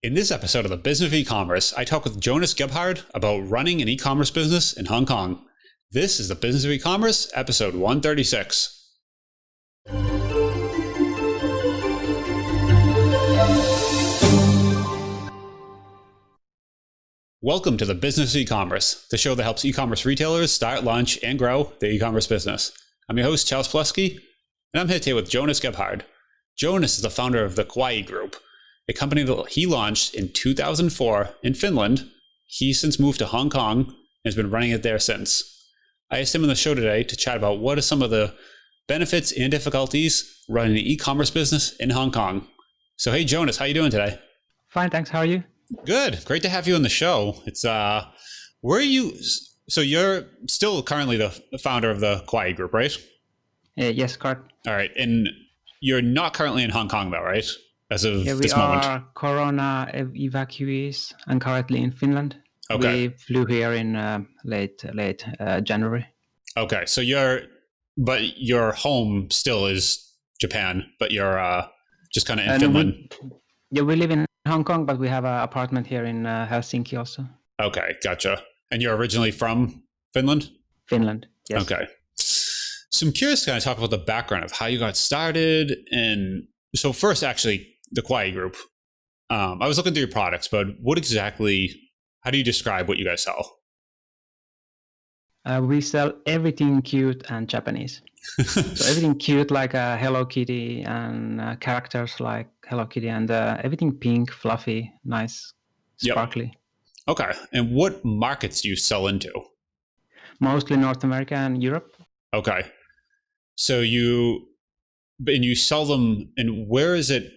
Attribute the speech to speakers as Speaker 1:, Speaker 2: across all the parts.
Speaker 1: In this episode of the Business of E-commerce, I talk with Joonas Gebhard about running an e-commerce business in Hong Kong. This is the Business of E-commerce, episode 136. Welcome to the Business of E-commerce, the show that helps e-commerce retailers start, launch, and grow their e-commerce business. I'm your host, Charles Plesky, and I'm here today with Joonas Gebhard. Joonas is the founder of the Kawaii Group, a company that he launched in 2004 in Finland. He's since moved to Hong Kong and has been running it there since. I asked him on the show today to chat about what are some of the benefits and difficulties running an e-commerce business in Hong Kong. So, hey, Joonas, how you doing today?
Speaker 2: Fine, thanks. How are you?
Speaker 1: Good. Great to have you on the show. It's where are you? So you're still currently the founder of the Kawaii Group, right?
Speaker 2: Yes, correct.
Speaker 1: All right. And you're not currently in Hong Kong though, right? As of this moment.
Speaker 2: We are Corona evacuees and currently in Finland.
Speaker 1: Okay.
Speaker 2: We flew here in late January.
Speaker 1: Okay. So your home still is Japan, but you're just kind of in Finland.
Speaker 2: We live in Hong Kong, but we have an apartment here in Helsinki also.
Speaker 1: Okay. Gotcha. And you're originally from Finland?
Speaker 2: Finland, yes.
Speaker 1: Okay. So I'm curious to kind of talk about the background of how you got started. And so first, actually, the Kawaii Group. I was looking through your products, but how do you describe what you guys sell?
Speaker 2: We sell everything cute and Japanese. So everything cute like Hello Kitty and characters like Hello Kitty and everything pink, fluffy, nice, sparkly.
Speaker 1: Yep. Okay. And what markets do you sell into?
Speaker 2: Mostly North America and Europe.
Speaker 1: Okay. So you sell them, and where is it?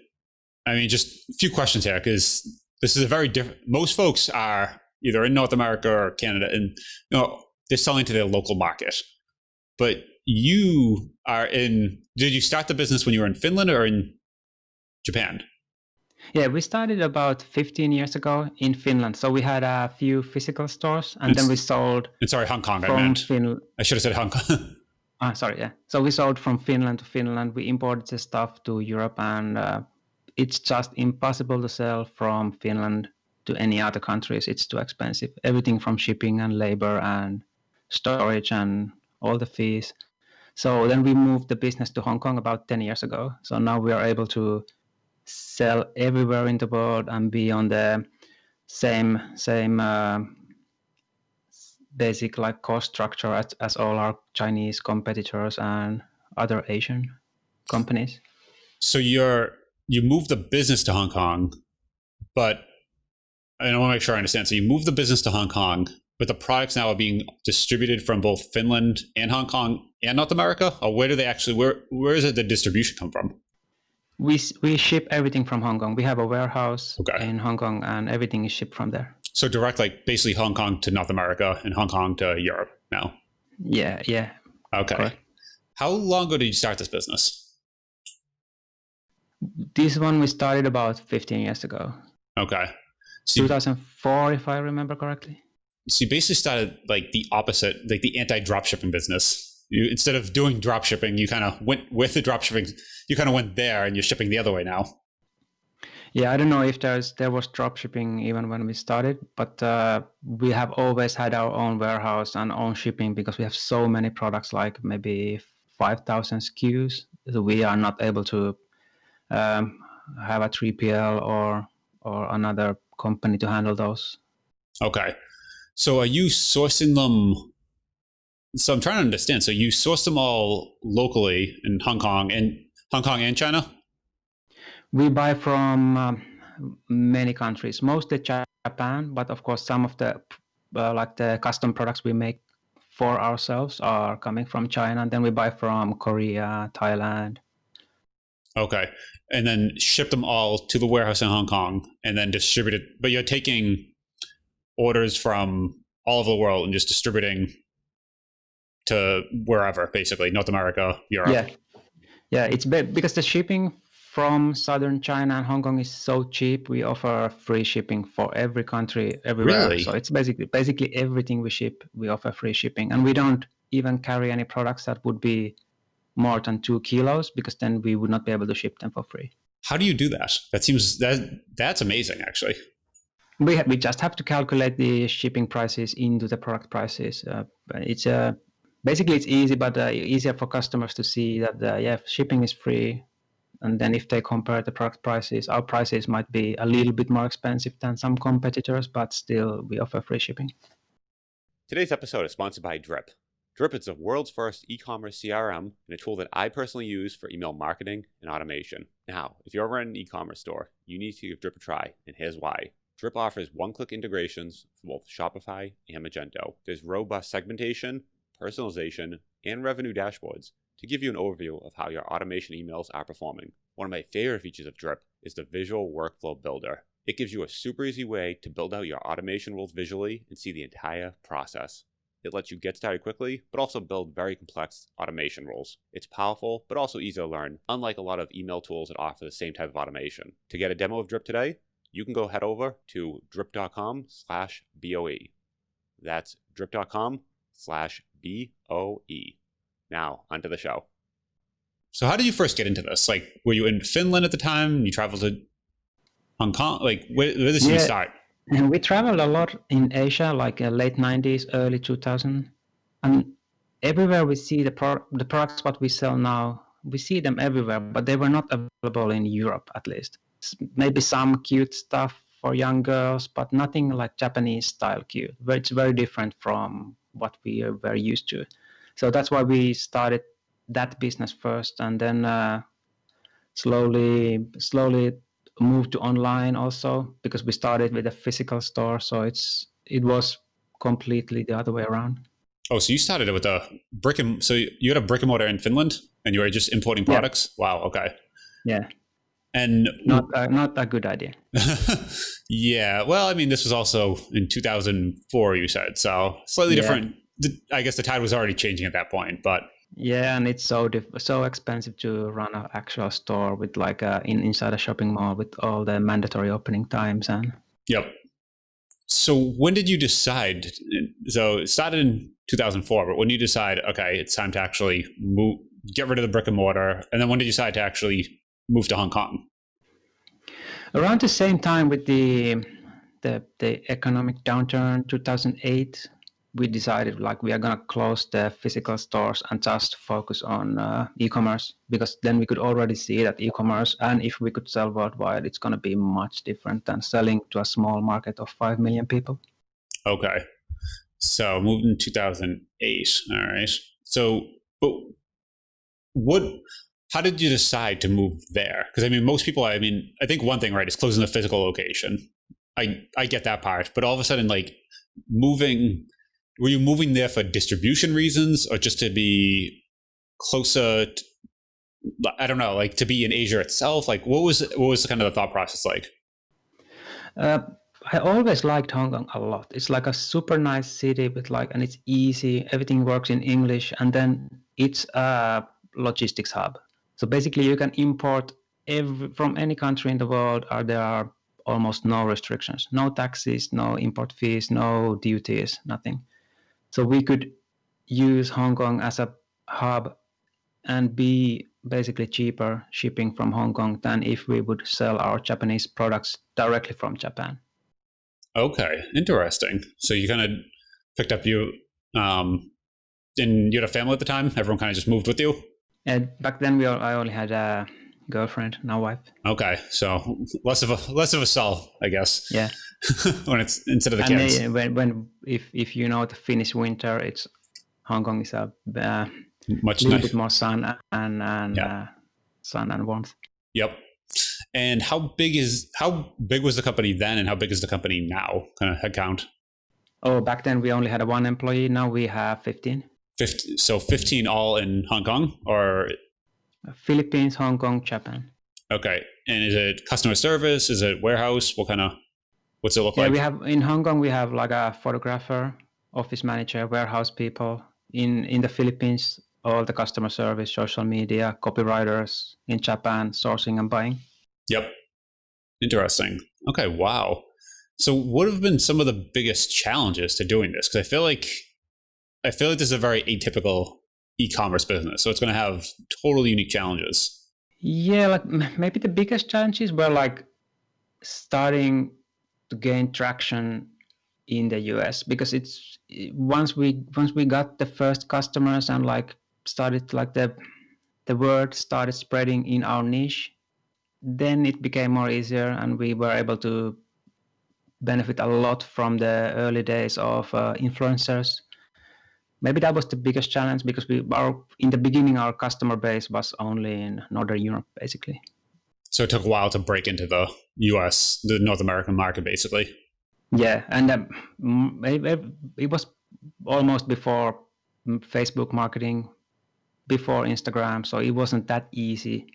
Speaker 1: I mean, just a few questions here, because this is a very different, most folks are either in North America or Canada, and they're selling to their local market. But you are did you start the business when you were in Finland or in Japan?
Speaker 2: Yeah, we started about 15 years ago in Finland. So we had a few physical stores and then we sold.
Speaker 1: And sorry, Hong Kong, I meant. I should have said Hong Kong.
Speaker 2: Sorry, yeah. So we sold from Finland to Finland. We imported the stuff to Europe, and it's just impossible to sell from Finland to any other countries. It's too expensive. Everything from shipping and labor and storage and all the fees. So then we moved the business to Hong Kong about 10 years ago. So now we are able to sell everywhere in the world and be on the same basic like cost structure as all our Chinese competitors and other Asian companies.
Speaker 1: So you moved the business to Hong Kong, but I want to make sure I understand. So you moved the business to Hong Kong, but the products now are being distributed from both Finland and Hong Kong and North America? Or where do they actually, where is it the distribution come from?
Speaker 2: We ship everything from Hong Kong. We have a warehouse in Hong Kong and everything is shipped from there.
Speaker 1: So direct, like basically Hong Kong to North America and Hong Kong to Europe now?
Speaker 2: Yeah.
Speaker 1: Okay.
Speaker 2: Correct.
Speaker 1: How long ago did you start this business?
Speaker 2: This one we started about 15 years ago.
Speaker 1: Okay.
Speaker 2: 2004, if I remember correctly.
Speaker 1: So you basically started like the opposite, like the anti-dropshipping business. Instead of doing dropshipping, you kind of went with the dropshipping. You kind of went there, and you're shipping the other way now.
Speaker 2: Yeah, I don't know if there was dropshipping even when we started, but we have always had our own warehouse and own shipping because we have so many products, like maybe 5,000 SKUs. So we are not able to have a 3PL or another company to handle those. Okay.
Speaker 1: So are you sourcing them? So I'm trying to understand. So you source them all locally in Hong Kong and China?
Speaker 2: We buy from many countries, mostly Japan, but of course some of the like the custom products we make for ourselves are coming from China. And then we buy from Korea, Thailand.
Speaker 1: Okay. And then ship them all to the warehouse in Hong Kong and then distribute it. But you're taking orders from all over the world and just distributing to wherever, basically, North America, Europe.
Speaker 2: Yeah. It's because the shipping from southern China and Hong Kong is so cheap. We offer free shipping for every country, everywhere.
Speaker 1: Really?
Speaker 2: So it's basically everything we ship, we offer free shipping, and we don't even carry any products that would be more than 2 kilos because then we would not be able to ship them for free.
Speaker 1: How do you do that? That's amazing, actually.
Speaker 2: We just have to calculate the shipping prices into the product prices. It's basically it's easy, but easier for customers to see that shipping is free. And then if they compare the product prices, our prices might be a little bit more expensive than some competitors, but still we offer free shipping.
Speaker 3: Today's episode is sponsored by Drip. Drip is the world's first e-commerce CRM and a tool that I personally use for email marketing and automation. Now, if you're ever in an e-commerce store, you need to give Drip a try, and here's why. Drip offers one-click integrations for both Shopify and Magento. There's robust segmentation, personalization, and revenue dashboards to give you an overview of how your automation emails are performing. One of my favorite features of Drip is the Visual Workflow Builder. It gives you a super easy way to build out your automation rules visually and see the entire process. It lets you get started quickly, but also build very complex automation rules. It's powerful, but also easy to learn, unlike a lot of email tools that offer the same type of automation. To get a demo of Drip today, you can go head over to drip.com/BOE. That's drip.com/BOE. Now, onto the show.
Speaker 1: So how did you first get into this? Like, were you in Finland at the time? You traveled to Hong Kong? Like, where did this start?
Speaker 2: And we traveled a lot in Asia, like late 90s, early 2000. And everywhere we see the products what we sell now, we see them everywhere, but they were not available in Europe, at least. Maybe some cute stuff for young girls, but nothing like Japanese style cute. It's very different from what we are very used to. So that's why we started that business first, and then slowly moved to online also, because we started with a physical store. So it was completely the other way around.
Speaker 1: Oh, so you started it with so you had a brick and mortar in Finland, and you were just importing products? Yeah. Wow. Okay.
Speaker 2: Yeah.
Speaker 1: And
Speaker 2: not a good idea.
Speaker 1: Yeah. Well, I mean, this was also in 2004, you said, so slightly different. I guess the tide was already changing at that point, but
Speaker 2: yeah, and it's so expensive to run an actual store with like inside a shopping mall with all the mandatory opening times and.
Speaker 1: Yep. So when did you decide? So it started in 2004, but when you decide, okay, it's time to actually get rid of the brick and mortar, and then when did you decide to actually move to Hong Kong?
Speaker 2: Around the same time with the economic downturn, 2008, we decided like we are gonna close the physical stores and just focus on e-commerce, because then we could already see that e-commerce, and if we could sell worldwide, it's gonna be much different than selling to a small market of 5 million people.
Speaker 1: Okay, so moved in 2008. All right. So, but how did you decide to move there? Because I mean, most people, I think one thing, right, is closing the physical location. I get that part, but all of a sudden, like were you moving there for distribution reasons, or just to be closer I don't know, like to be in Asia itself? Like what was kind of the thought process like?
Speaker 2: I always liked Hong Kong a lot. It's like a super nice city with and it's easy, everything works in English, and then it's a logistics hub. So basically you can import from any country in the world, there are almost no restrictions, no taxes, no import fees, no duties, nothing. So we could use Hong Kong as a hub and be basically cheaper shipping from Hong Kong than if we would sell our Japanese products directly from Japan.
Speaker 1: Okay, interesting. So you kind of picked up and you had a family at the time? Everyone kind of just moved with you?
Speaker 2: And back then I only had a girlfriend, now wife.
Speaker 1: Okay, so less of a sell, I guess.
Speaker 2: Yeah.
Speaker 1: When it's instead of the kids.
Speaker 2: When if you know the Finnish winter, it's Hong Kong is a
Speaker 1: much
Speaker 2: little bit more sun and sun and warmth.
Speaker 1: Yep. And how big was the company then, and how big is the company now? Kind of headcount.
Speaker 2: Oh, back then we only had one employee. Now we have 15.
Speaker 1: 15 all in Hong Kong, or
Speaker 2: Philippines, Hong Kong, Japan.
Speaker 1: Okay. And is it customer service? Is it warehouse? What's it look like?
Speaker 2: We have in Hong Kong, we have like a photographer, office manager, warehouse people. In the Philippines, all the customer service, social media, copywriters. In Japan, sourcing and buying.
Speaker 1: Yep. Interesting. Okay. Wow. So what have been some of the biggest challenges to doing this? Because I feel like this is a very atypical e-commerce business. So it's going to have totally unique challenges.
Speaker 2: Yeah, like maybe the biggest challenges were like starting to gain traction in the US, because it's once we got the first customers and like started like the word started spreading in our niche, then it became more easier and we were able to benefit a lot from the early days of influencers. Maybe that was the biggest challenge, because in the beginning our customer base was only in Northern Europe basically.
Speaker 1: So it took a while to break into the US, the North American market, basically.
Speaker 2: Yeah, and it was almost before Facebook marketing, before Instagram, so it wasn't that easy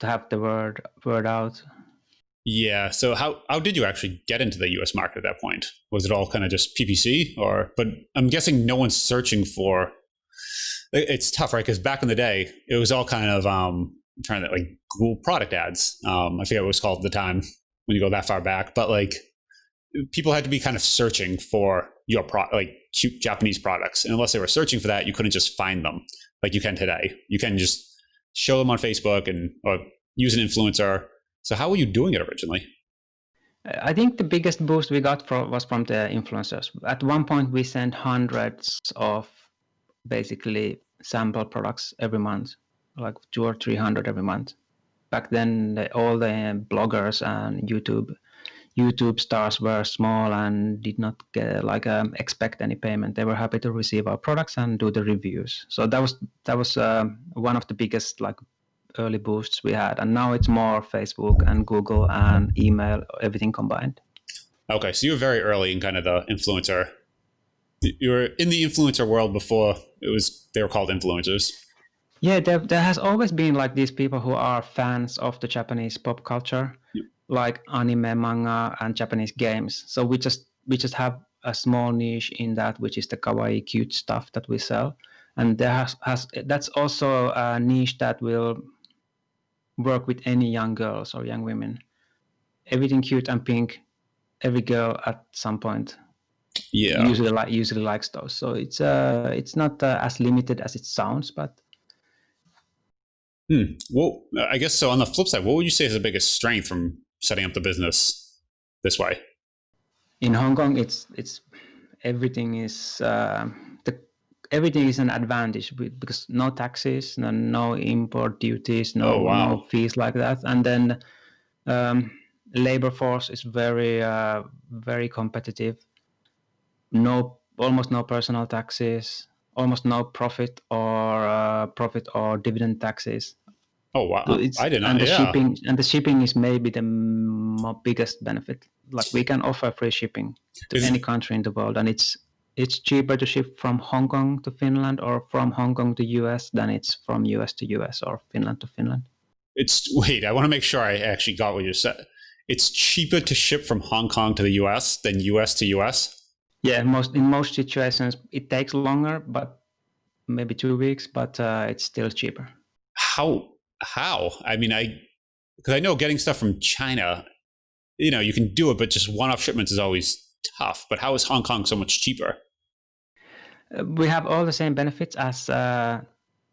Speaker 2: to have the word out.
Speaker 1: Yeah. So how did you actually get into the US market at that point? Was it all kind of just PPC, or? But I'm guessing no one's searching for. It's tough, right? Because back in the day, it was all kind of trying to like Google product ads. I forget what it was called at the time when you go that far back, but like people had to be kind of searching for your like cute Japanese products, and unless they were searching for that, you couldn't just find them like you can today. You can just show them on Facebook or use an influencer. So how were you doing it originally?
Speaker 2: I think the biggest boost we got was from the influencers. At one point, we sent hundreds of basically sample products every month, like 200 or 300 every month. Back then, all the bloggers and YouTube stars were small and did not expect any payment. They were happy to receive our products and do the reviews. So that was one of the biggest like early boosts we had. And now it's more Facebook and Google and email, everything combined.
Speaker 1: Okay, so you were very early in kind of the influencer. You were in the influencer world before they were called influencers.
Speaker 2: Yeah, there has always been like these people who are fans of the Japanese pop culture,
Speaker 1: Yep.
Speaker 2: like anime, manga, and Japanese games. So we just have a small niche in that, which is the kawaii cute stuff that we sell. And that's also a niche that will work with any young girls or young women. Everything cute and pink, every girl at some point usually likes those. So it's not as limited as it sounds, but.
Speaker 1: Well, I guess so. On the flip side, what would you say is the biggest strength from setting up the business this way?
Speaker 2: In Hong Kong, it's everything is everything is an advantage because no taxes, no import duties, no fees like that, and then labor force is very competitive. Almost no personal taxes, almost no profit or dividend taxes.
Speaker 1: Oh wow! I did not.
Speaker 2: And the shipping is maybe the biggest benefit. Like we can offer free shipping to any country in the world, and it's cheaper to ship from Hong Kong to Finland or from Hong Kong to US than it's from US to US or Finland to Finland.
Speaker 1: Wait, I want to make sure I actually got what you said. It's cheaper to ship from Hong Kong to the US than US to US?
Speaker 2: Yeah, in most situations it takes longer, but maybe 2 weeks, but it's still cheaper.
Speaker 1: How? I mean, because I know getting stuff from China, you can do it, but just one-off shipments is always tough. But how is Hong Kong so much cheaper?
Speaker 2: We have all the same benefits as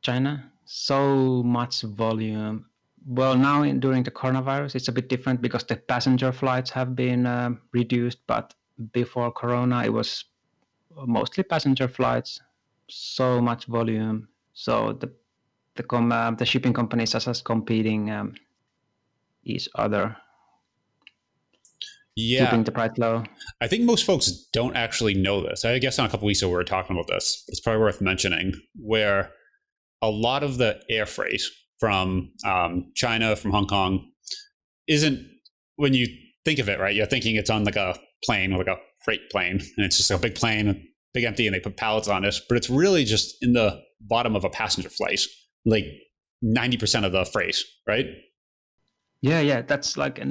Speaker 2: China. So much volume. Well, now during the coronavirus, it's a bit different because the passenger flights have been reduced. But before Corona, it was mostly passenger flights. So much volume. So the shipping companies are just competing each other.
Speaker 1: Yeah,
Speaker 2: keeping the price low.
Speaker 1: I think most folks don't actually know this. I guess on a couple weeks ago we were talking about this. It's probably worth mentioning, where a lot of the air freight from China, from Hong Kong, isn't, when you think of it, right, you're thinking it's on like a plane, or like a freight plane, and it's just a big plane, big empty, and they put pallets on it. But it's really just in the bottom of a passenger flight, like 90% of the freight, right?
Speaker 2: Yeah, that's like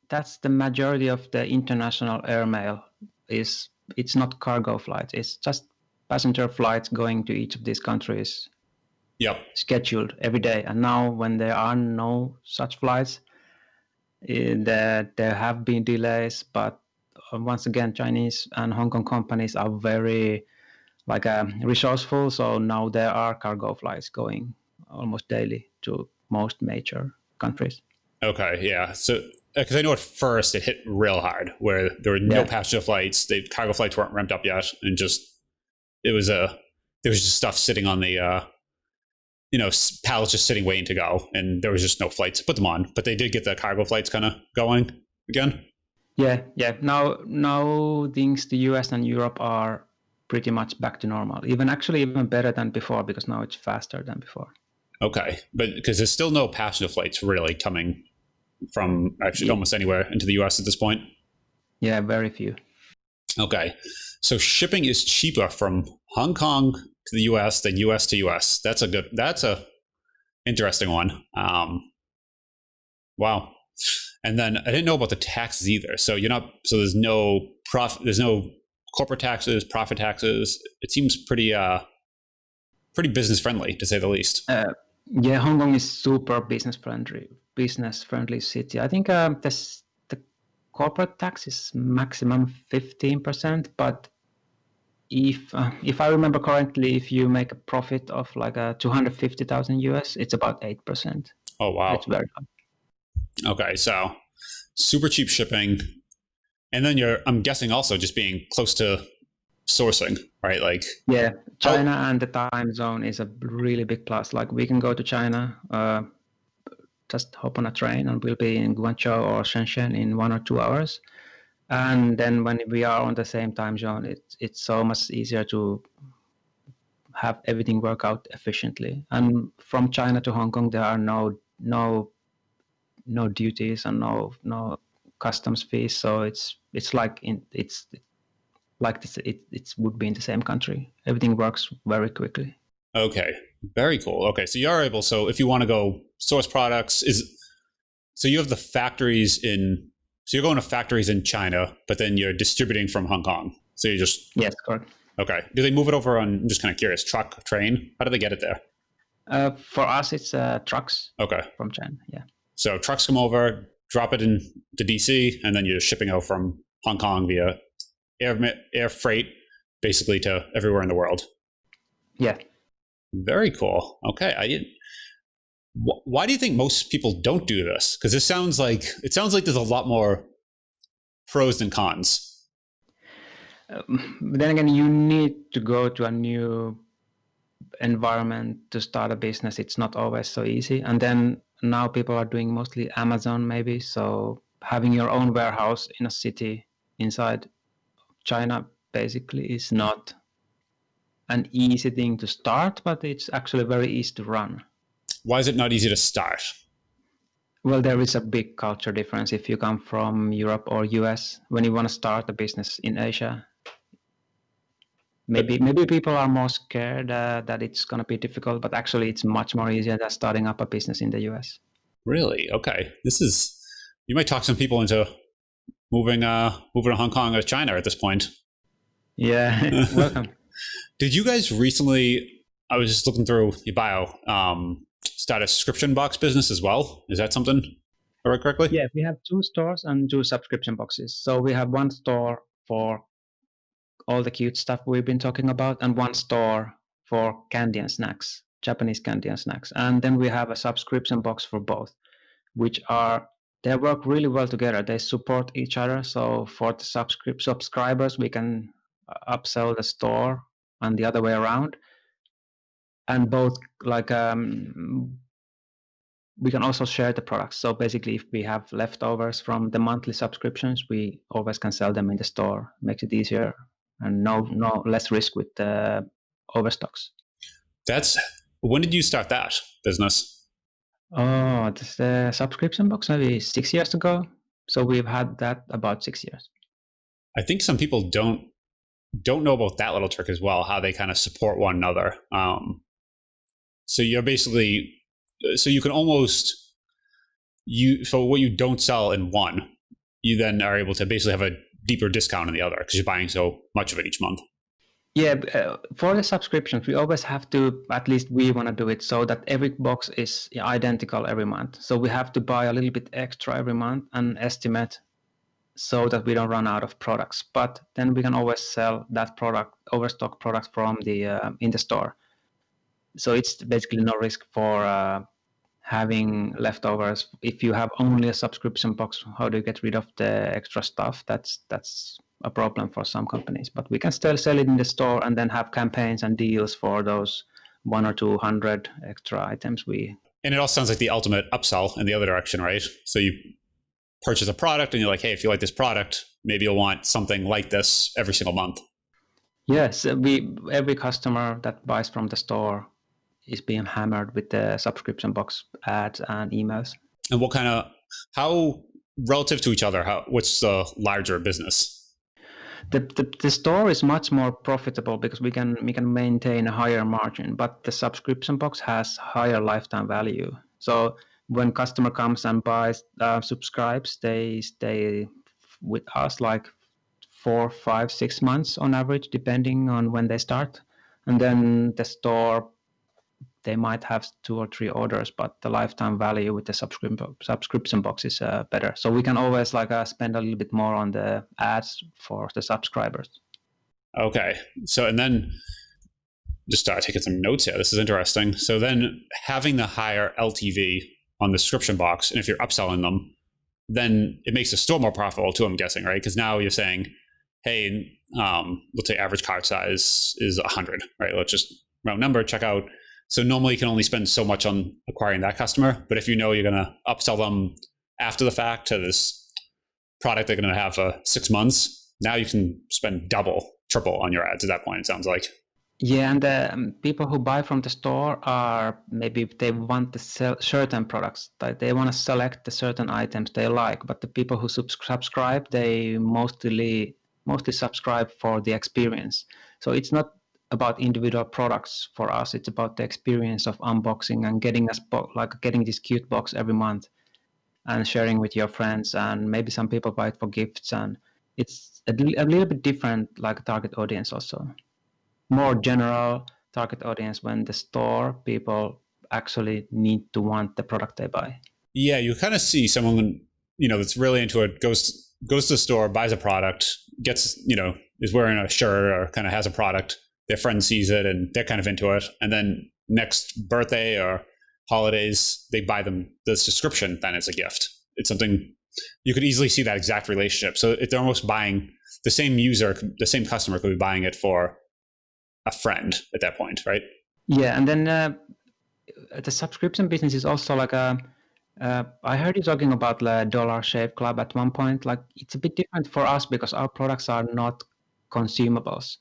Speaker 2: that's the majority of the international airmail. It's not cargo flights, it's just passenger flights going to each of these countries.
Speaker 1: Yep.
Speaker 2: Scheduled every day. And now when there are no such flights, there have been delays, but once again, Chinese and Hong Kong companies are very resourceful, so now there are cargo flights going almost daily to most major countries.
Speaker 1: Okay, yeah. So, because I know at first it hit real hard, where there were no passenger flights, the cargo flights weren't ramped up yet, and just there was just stuff sitting on the pallets just sitting waiting to go, and there was just no flights to put them on. But they did get the cargo flights kind of going again.
Speaker 2: Yeah. Now things the US and Europe are pretty much back to normal. Even better than before, because now it's faster than before.
Speaker 1: Okay, but because there's still no passenger flights really coming from actually almost anywhere into the US at this point.
Speaker 2: Yeah, very few.
Speaker 1: Okay, so shipping is cheaper from Hong Kong to the US than US to US. That's a interesting one. Wow. And then I didn't know about the taxes either. So there's no corporate taxes, profit taxes. It seems pretty business friendly, to say the least.
Speaker 2: Yeah, Hong Kong is super business friendly city. I think the corporate tax is maximum 15%, but if I remember correctly, if you make a profit of like 250,000 US, it's about 8%.
Speaker 1: Oh wow,
Speaker 2: it's very high.
Speaker 1: Okay, so super cheap shipping, and then I'm guessing also just being close to sourcing, right? Like
Speaker 2: China and the time zone is a really big plus. Like we can go to China, just hop on a train, and we'll be in Guangzhou or Shenzhen in 1 or 2 hours. And then when we are on the same time zone, it's so much easier to have everything work out efficiently. And from China to Hong Kong, there are no duties and no customs fees. So it would be in the same country. Everything works very quickly.
Speaker 1: Okay, very cool. Okay, so you are able. So if you want to go source products, so you have the factories in. So you're going to factories in China, but then you're distributing from Hong Kong. So you just
Speaker 2: yes, correct.
Speaker 1: Okay. Do they move it over on? I'm just kind of curious. Truck, train? How do they get it there?
Speaker 2: For us, it's trucks.
Speaker 1: Okay.
Speaker 2: From China, yeah.
Speaker 1: So trucks come over, drop it in the DC, and then you're shipping out from Hong Kong via air freight, basically to everywhere in the world.
Speaker 2: Yeah.
Speaker 1: Very cool. Okay. Why do you think most people don't do this? Because it sounds like there's a lot more pros than cons.
Speaker 2: Then again, you need to go to a new environment to start a business. It's not always so easy. And then now people are doing mostly Amazon, maybe. So having your own warehouse in a city inside China basically is not an easy thing to start, but it's actually very easy to run.
Speaker 1: Why is it not easy to start?
Speaker 2: Well, there is a big culture difference if you come from Europe or US. When you want to start a business in Asia, maybe people are more scared that it's going to be difficult, but actually it's much more easier than starting up a business in the US.
Speaker 1: Really? Okay. You might talk some people into moving to Hong Kong or China at this point.
Speaker 2: Yeah, welcome.
Speaker 1: Did you guys recently, I was just looking through your bio, start a subscription box business as well? Is that something, I read correctly?
Speaker 2: Yeah, we have 2 stores and 2 subscription boxes. So we have 1 store for all the cute stuff we've been talking about, and 1 store for candy and snacks, Japanese candy and snacks. And then we have a subscription box for both, they work really well together. They support each other. So for the subscribers, we can upsell the store and the other way around. And both, like, we can also share the products. So basically, if we have leftovers from the monthly subscriptions, we always can sell them in the store. Makes it easier and no less risk with the overstocks.
Speaker 1: When did you start that business?
Speaker 2: Oh, the subscription box maybe 6 years ago. So we've had that about 6 years.
Speaker 1: I think some people don't know about that little trick as well, how they kind of support one another. So you're basically, so you can almost, so what you don't sell in one, you then are able to basically have a deeper discount in the other because you're buying so much of it each month.
Speaker 2: Yeah, for the subscriptions, we always have to, at least we want to do it so that every box is identical every month. So we have to buy a little bit extra every month and estimate so that we don't run out of products. But then we can always sell that product, overstock product from the in the store. So it's basically no risk for having leftovers. If you have only a subscription box, how do you get rid of the extra stuff? That's a problem for some companies. But we can still sell it in the store and then have campaigns and deals for those 100 or 200 extra items.
Speaker 1: And it all sounds like the ultimate upsell in the other direction, right? So you purchase a product and you're like, hey, if you like this product, maybe you'll want something like this every single month.
Speaker 2: Yes, every customer that buys from the store is being hammered with the subscription box ads and emails.
Speaker 1: And how relative to each other, what's the larger business?
Speaker 2: The store is much more profitable because we can maintain a higher margin, but the subscription box has higher lifetime value. So when customer comes and buys, subscribes, they stay with us like 4, 5, 6 months on average, depending on when they start. And then the store, they might have 2 or 3 orders, but the lifetime value with the subscription box is better. So we can always spend a little bit more on the ads for the subscribers.
Speaker 1: Okay. So, and then just taking some notes here. This is interesting. So then having the higher LTV on the subscription box, and if you're upselling them, then it makes the store more profitable too, I'm guessing, right? Because now you're saying, hey, let's say average cart size is 100, right? Let's just round number, check out. So normally you can only spend so much on acquiring that customer, but if you know you're going to upsell them after the fact to this product they're going to have for 6 months, now you can spend double, triple on your ads at that point, it sounds like.
Speaker 2: Yeah, and the people who buy from the store are maybe they want to sell certain products, like they want to select the certain items they like, but the people who subscribe, they mostly subscribe for the experience. So it's not about individual products for us, it's about the experience of unboxing and getting getting this cute box every month and sharing with your friends, and maybe some people buy it for gifts, and it's a little bit different target audience, also more general target audience, when the store people actually need to want the product they buy.
Speaker 1: Yeah, you kind of see someone that's really into it, goes to the store, buys a product, gets is wearing a shirt or kind of has a product, their friend sees it and they're kind of into it, and then next birthday or holidays they buy them the subscription then as a gift. It's something you could easily see that exact relationship. So they're almost buying the same customer could be buying it for a friend at that point, right?
Speaker 2: Yeah, and then the subscription business is also I heard you talking about the Dollar Shave Club at one point. It's a bit different for us because our products are not consumables.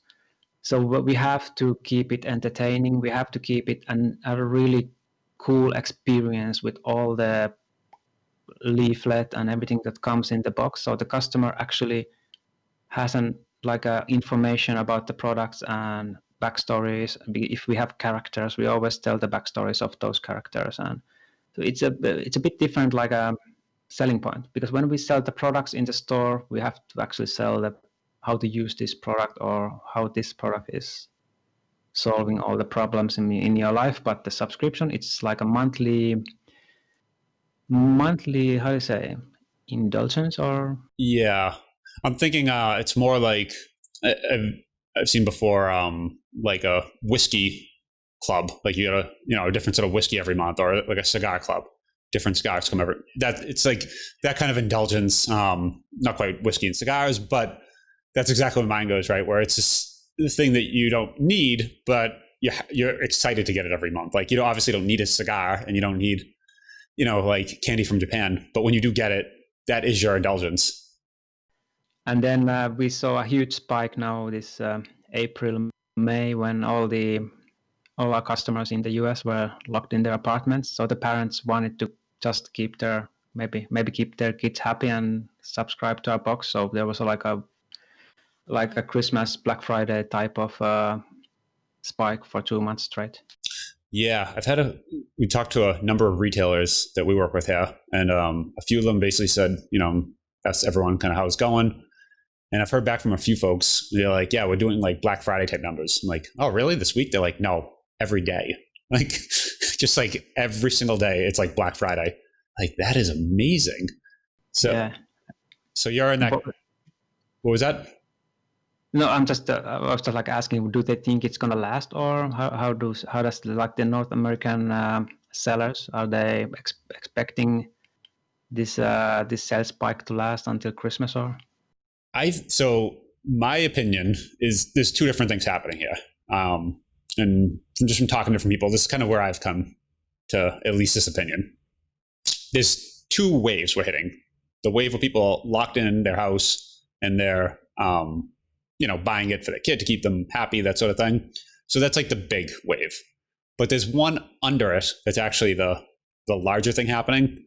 Speaker 2: So we have to keep it entertaining. We have to keep it a really cool experience with all the leaflet and everything that comes in the box. So the customer actually has information about the products and backstories. If we have characters, we always tell the backstories of those characters, and so it's a bit different, a selling point, because when we sell the products in the store, we have to actually sell how to use this product or how this product is solving all the problems in your life. But the subscription, it's like a monthly how do you say, indulgence? Or
Speaker 1: yeah, I'm thinking it's more like I've seen before, like a whiskey club, like you get a different sort of whiskey every month, or like a cigar club, different cigars come every. That it's like that kind of indulgence, not quite whiskey and cigars, but that's exactly where mine goes, right? Where it's just the thing that you don't need, but you're excited to get it every month. Like obviously don't need a cigar, and you don't need like candy from Japan, but when you do get it, that is your indulgence.
Speaker 2: And then we saw a huge spike now this April, May, when all our customers in the US were locked in their apartments. So the parents wanted to just keep maybe keep their kids happy and subscribe to our box. So there was like a Christmas, Black Friday type of spike for 2 months straight.
Speaker 1: Yeah, we talked to a number of retailers that we work with here, and a few of them basically said, asked everyone kind of how it's going. And I've heard back from a few folks. They're like, yeah, we're doing like Black Friday type numbers. I'm like, oh, really? This week? They're like, no, every day. Like, just like every single day, it's like Black Friday. Like, that is amazing. So,
Speaker 2: yeah.
Speaker 1: So you're in that. What was that?
Speaker 2: No, I was just asking, do they think it's gonna last, or how does the North American sellers? Are they expecting this sales spike to last until Christmas or?
Speaker 1: So my opinion is there's two different things happening here. And just from talking to different people, this is kind of where I've come to at least this opinion. There's two waves we're hitting. The wave of people locked in their house and they're, buying it for the kid to keep them happy, that sort of thing. So that's like the big wave. But there's one under it that's actually the larger thing happening,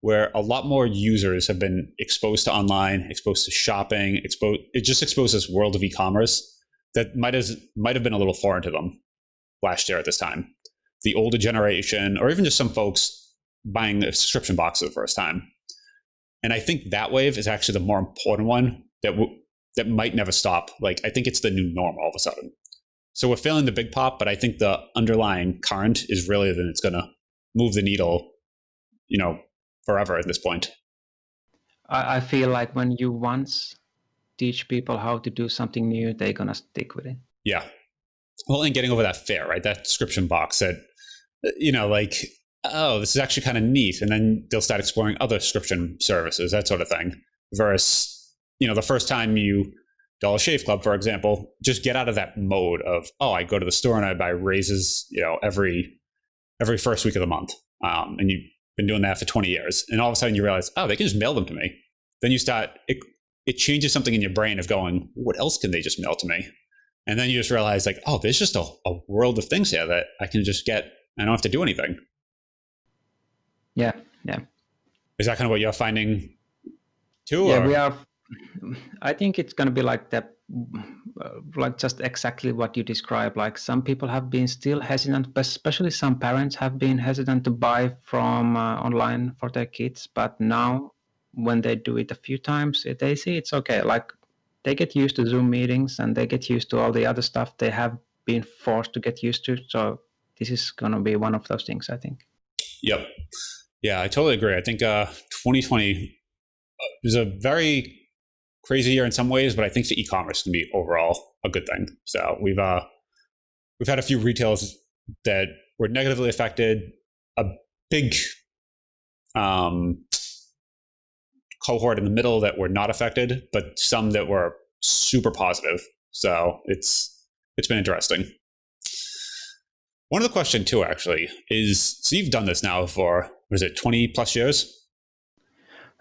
Speaker 1: where a lot more users have been exposed to online, exposed to shopping, it just exposed this world of e-commerce that might have been a little foreign to them last year at this time. The older generation, or even just some folks buying a subscription box for the first time. And I think that wave is actually the more important one that might never stop. Like, I think it's the new norm all of a sudden. So we're feeling the big pop, but I think the underlying current is really that it's going to move the needle, forever at this point.
Speaker 2: I feel like when you once teach people how to do something new, they're going to stick with it.
Speaker 1: Yeah. Well, and getting over that fear, right? That subscription box that, oh, this is actually kind of neat. And then they'll start exploring other subscription services, that sort of thing. Versus, the first time you Dollar Shave Club, for example, just get out of that mode of, I go to the store and I buy raises, every first week of the month. And you've been doing that for 20 years. And all of a sudden you realize, they can just mail them to me. Then you start, it changes something in your brain of going, what else can they just mail to me? And then you just realize like, there's just a world of things here that I can just get. I don't have to do anything.
Speaker 2: Yeah.
Speaker 1: Is that kind of what you're finding too?
Speaker 2: Yeah, we are. I think it's going to be like that, like just exactly what you described. Like some people have been still hesitant, but especially some parents have been hesitant to buy from online for their kids. But now when they do it a few times, they see it's okay. Like they get used to Zoom meetings and they get used to all the other stuff they have been forced to get used to. So this is going to be one of those things, I think.
Speaker 1: Yep. Yeah, I totally agree. I think 2020 is a very crazy year in some ways, but I think the e-commerce can be overall a good thing. So we've had a few retailers that were negatively affected, a big cohort in the middle that were not affected, but some that were super positive. So it's been interesting. One of the question too, actually, is, so you've done this now for, was it 20 plus years?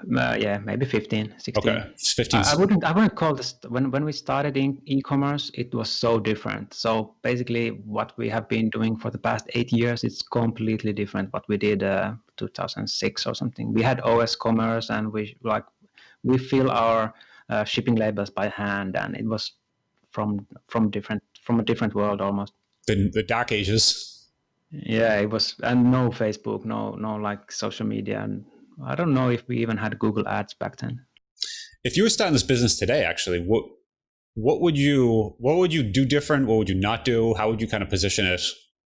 Speaker 2: Yeah, maybe 15, 16.
Speaker 1: Okay, it's 15.
Speaker 2: I wouldn't call this, when we started in e-commerce, it was so different. So basically what we have been doing for the past 8 years, it's completely different what we did 2006 or something. We had OS commerce and we fill our shipping labels by hand, and it was from a different world almost.
Speaker 1: The dark ages.
Speaker 2: Yeah, it was, and no Facebook, no like social media, and I don't know if we even had Google Ads back then.
Speaker 1: If you were starting this business today, actually, what would you do different? What would you not do? How would you kind of position it?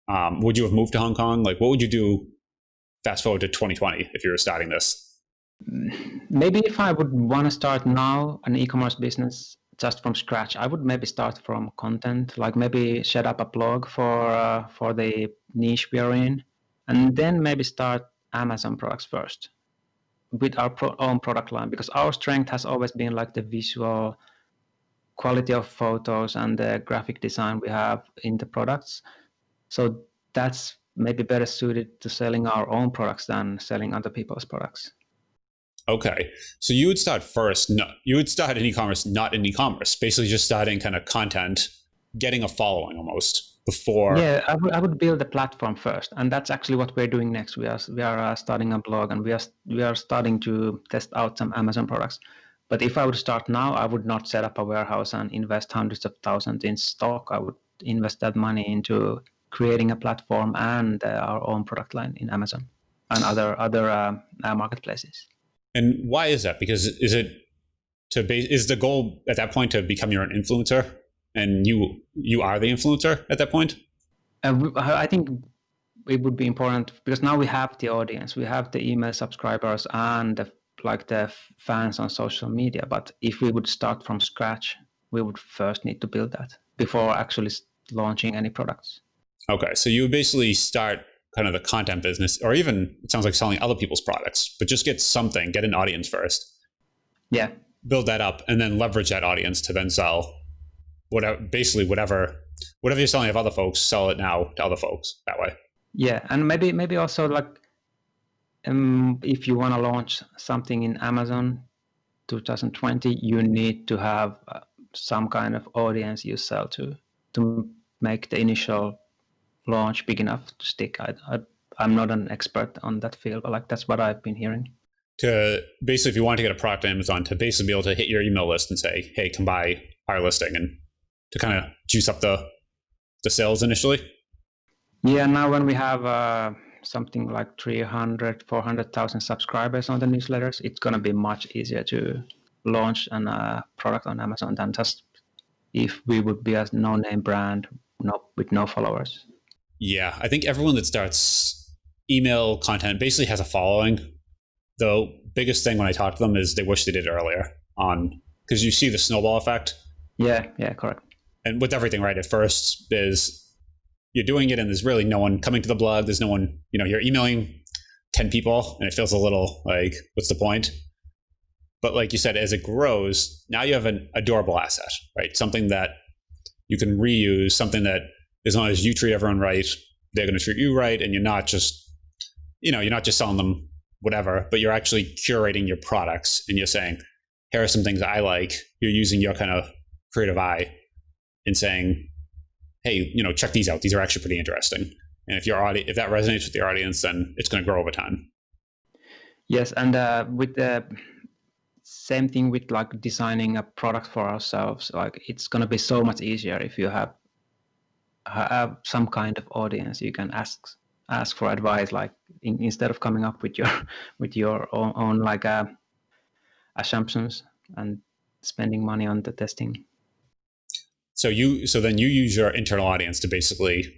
Speaker 1: Would you have moved to Hong Kong? Like, what would you do fast forward to 2020 if you were starting this?
Speaker 2: Maybe if I would want to start now an e-commerce business just from scratch, I would maybe start from content, like maybe set up a blog for the niche we are in, and then maybe start Amazon products first with our own product line, because our strength has always been like the visual quality of photos and the graphic design we have in the products. So that's maybe better suited to selling our own products than selling other people's products.
Speaker 1: Okay. So you would start first, you would start in e-commerce, not in e-commerce, basically just starting kind of content, getting a following almost before.
Speaker 2: Yeah, I would build a platform first. And that's actually what we're doing next. We are starting a blog, and we are starting to test out some Amazon products. But if I would start now, I would not set up a warehouse and invest hundreds of thousands in stock. I would invest that money into creating a platform and our own product line in Amazon and other marketplaces.
Speaker 1: And why is that? Because is the goal at that point to become your own influencer, and you are the influencer at that point?
Speaker 2: I think it would be important because now we have the audience, we have the email subscribers and the fans on social media. But if we would start from scratch, we would first need to build that before actually launching any products.
Speaker 1: Okay, so you would basically start kind of the content business, or even it sounds like selling other people's products, but just get an audience first.
Speaker 2: Yeah.
Speaker 1: Build that up and then leverage that audience to then sell whatever you're selling of other folks, sell it now to other folks that way.
Speaker 2: Yeah. And maybe also like, if you want to launch something in Amazon 2020, you need to have some kind of audience you sell to make the initial launch big enough to stick. I'm not an expert on that field, but like that's what I've been hearing.
Speaker 1: To basically, if you want to get a product on Amazon, to basically be able to hit your email list and say, hey, come buy our listing, and to kind of juice up the sales initially.
Speaker 2: Yeah, now when we have something like 300, 400,000 subscribers on the newsletters, it's going to be much easier to launch a product on Amazon than just if we would be a no-name brand with no followers.
Speaker 1: Yeah, I think everyone that starts email content basically has a following. The biggest thing when I talk to them is they wish they did it earlier because you see the snowball effect.
Speaker 2: Yeah, correct.
Speaker 1: And with everything, right, at first you're doing it and there's really no one coming to the blog. There's no one, you're emailing 10 people and it feels a little like, what's the point? But like you said, as it grows, now you have an adorable asset, right? Something that you can reuse, something that as long as you treat everyone right, they're going to treat you right. And you're not just selling them whatever, but you're actually curating your products and you're saying, here are some things I like. You're using your kind of creative eye and saying, hey, check these out. These are actually pretty interesting. And if that resonates with your audience, then it's going to grow over time.
Speaker 2: Yes, and with the same thing with like designing a product for ourselves, like it's going to be so much easier if you have some kind of audience you can ask for advice, like instead of coming up with your own like assumptions and spending money on the testing.
Speaker 1: So then you use your internal audience to basically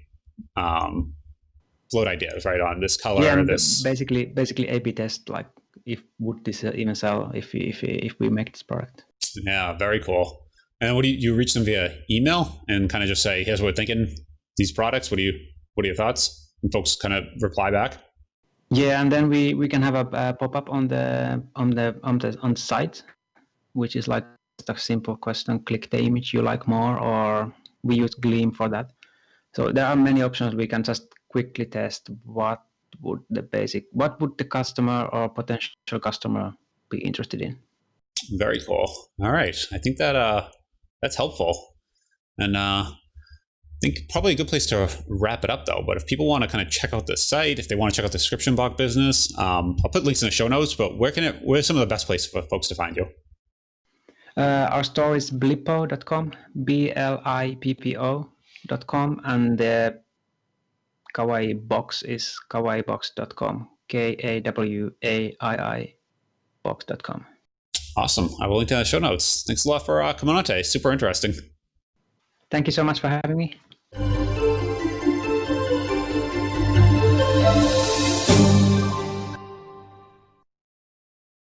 Speaker 1: float ideas, right, on this color.
Speaker 2: Yeah,
Speaker 1: this
Speaker 2: basically A/B test, like if would this even sell if we make this product.
Speaker 1: Yeah, very cool. And what do you reach them via email and kind of just say, here's what we're thinking, these products. What are your thoughts? And folks kind of reply back.
Speaker 2: Yeah, and then we can have a pop up on the site, which is like a simple question: click the image you like more, or we use Gleam for that. So there are many options. We can just quickly test what would the customer or potential customer be interested in.
Speaker 1: Very cool. All right, I think that that's helpful, and I think probably a good place to wrap it up though. But if people want to kind of check out the site, if they want to check out the description box business, I'll put links in the show notes. But where's some of the best places for folks to find you?
Speaker 2: Our store is blippo.com, blippo.com, and the Kawaii box is kawaiibox.com, KAWAII box.com.
Speaker 1: Awesome. I will link to the show notes. Thanks a lot for coming on today. Super interesting.
Speaker 2: Thank you so much for having me.